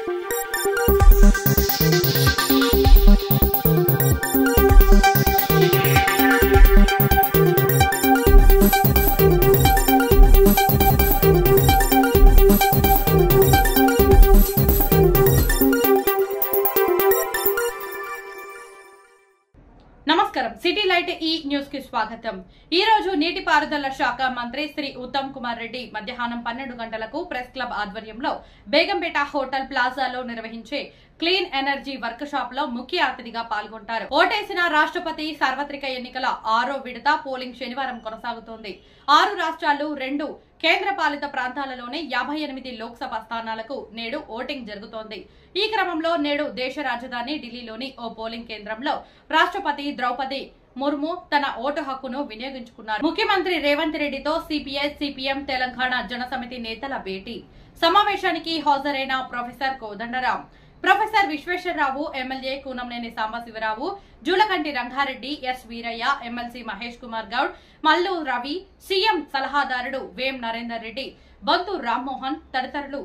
నమస్కారం city light ఈ news కి స్వాగతం। ఈ రోజు నీటిపారుదల శాఖ మంత్రి శ్రీ ఉత్తమ్ కుమార్ రెడ్డి మధ్యాహ్నం 12 గంటలకు ప్రెస్ క్లబ్ ఆధ్వర్యంలో బేగంపేట హోటల్ ప్లాజాలో నిర్వహించే క్లీన్ ఎనర్జీ వర్క్ షాప్ లో ముఖ్య అతిథిగా పాల్గొంటారు। ఓటేసిన రాష్ట్రపతి సార్వత్రిక ఎన్నికల 6వ విడత పోలింగ్ శనివారం కొనసాగుతోంది। 6 రాష్ట్రాలు 2 కేంద్రపాలిత ప్రాంతాలలోని 58 లోక్సభ స్థానాలకు నేడు ఓటింగ్ జరుగుతోంది। ఈ క్రమంలో నేడు దేశ రాజధాని ఢిల్లీలోని ఓ పోలింగ్ కేంద్రంలో రాష్ట్రపతి ద్రౌపది ముర్ము తన ఓటు హక్కును వినియోగించుకున్నారు। ముఖ్యమంత్రి రేవంత్ రెడ్డితో సిపిఐ సిపిఎం తెలంగాణ జనసమితి నేతల భేటీ। సమావేశానికి హాజరైన professor Kodandaram, professor Visweswara Rao, MLA Kunamneni Sambasiva Rao, Julakanti Ranga Reddy, S Veeraiah, MLC Mahesh Kumar Goud, Mallu Ravi, CM సలహాదారుడు వేం నరేందర్ రెడ్డి, బొంతు రామ్మోహన్ తదితరులు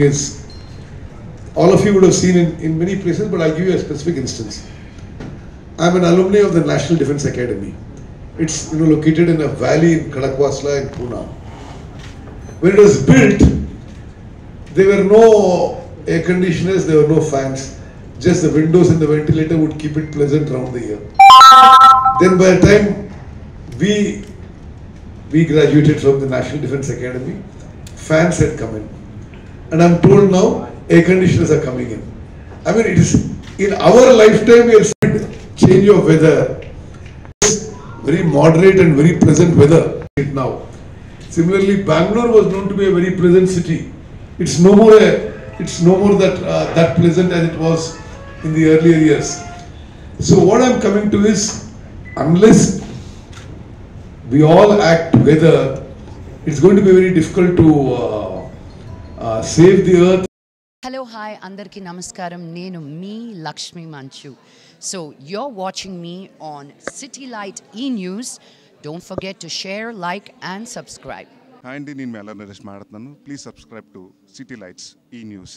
is all of you would have seen in many places, but I'll give you a specific instance. I'm an alumni of the National Defence Academy. It's located in a valley in Khadakwasla in Pune. When it was built, there were no air conditioners, there were no fans. Just the windows and the ventilator would keep it pleasant around the year. Then by the time we graduated from the National Defence Academy, fans had come in. And I'm told now air conditioners are coming in. I mean, it is in our lifetime we have seen change of weather. It's very moderate and very pleasant weather now. Similarly, Bangalore was known to be a very pleasant city. It's no more that pleasant as it was in the earlier years. So what I'm coming to is, unless we all act together, it's going to be very difficult to save the earth. Hello, hi, andarki namaskaram. Nenu me Lakshmi Manchu. So you're watching me on City Light E-News. Don't forget to share, like and subscribe. Hi, Nenu Mela Naresh Maratnanu. Please subscribe to City Lights E-News.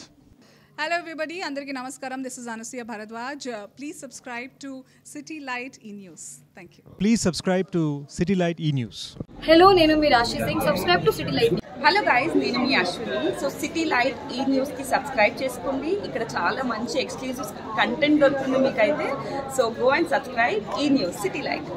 Hello everybody, andarki namaskaram. This is Anusuya Bharadwaj. Please subscribe to City Light E-News. Thank you. Please subscribe to City Light E-News. Hello, nenu mi Rashi Singh. Subscribe to City Light. Hello guys, నేను మీ Ashwini. So city light ఈ న్యూస్కి subscribe చేసుకోండి. ఇక్కడ చాలా మంచి exclusive content దొరుకుతుంది మీకైతే. So go and subscribe ఈ న్యూస్ సిటీ లైట్.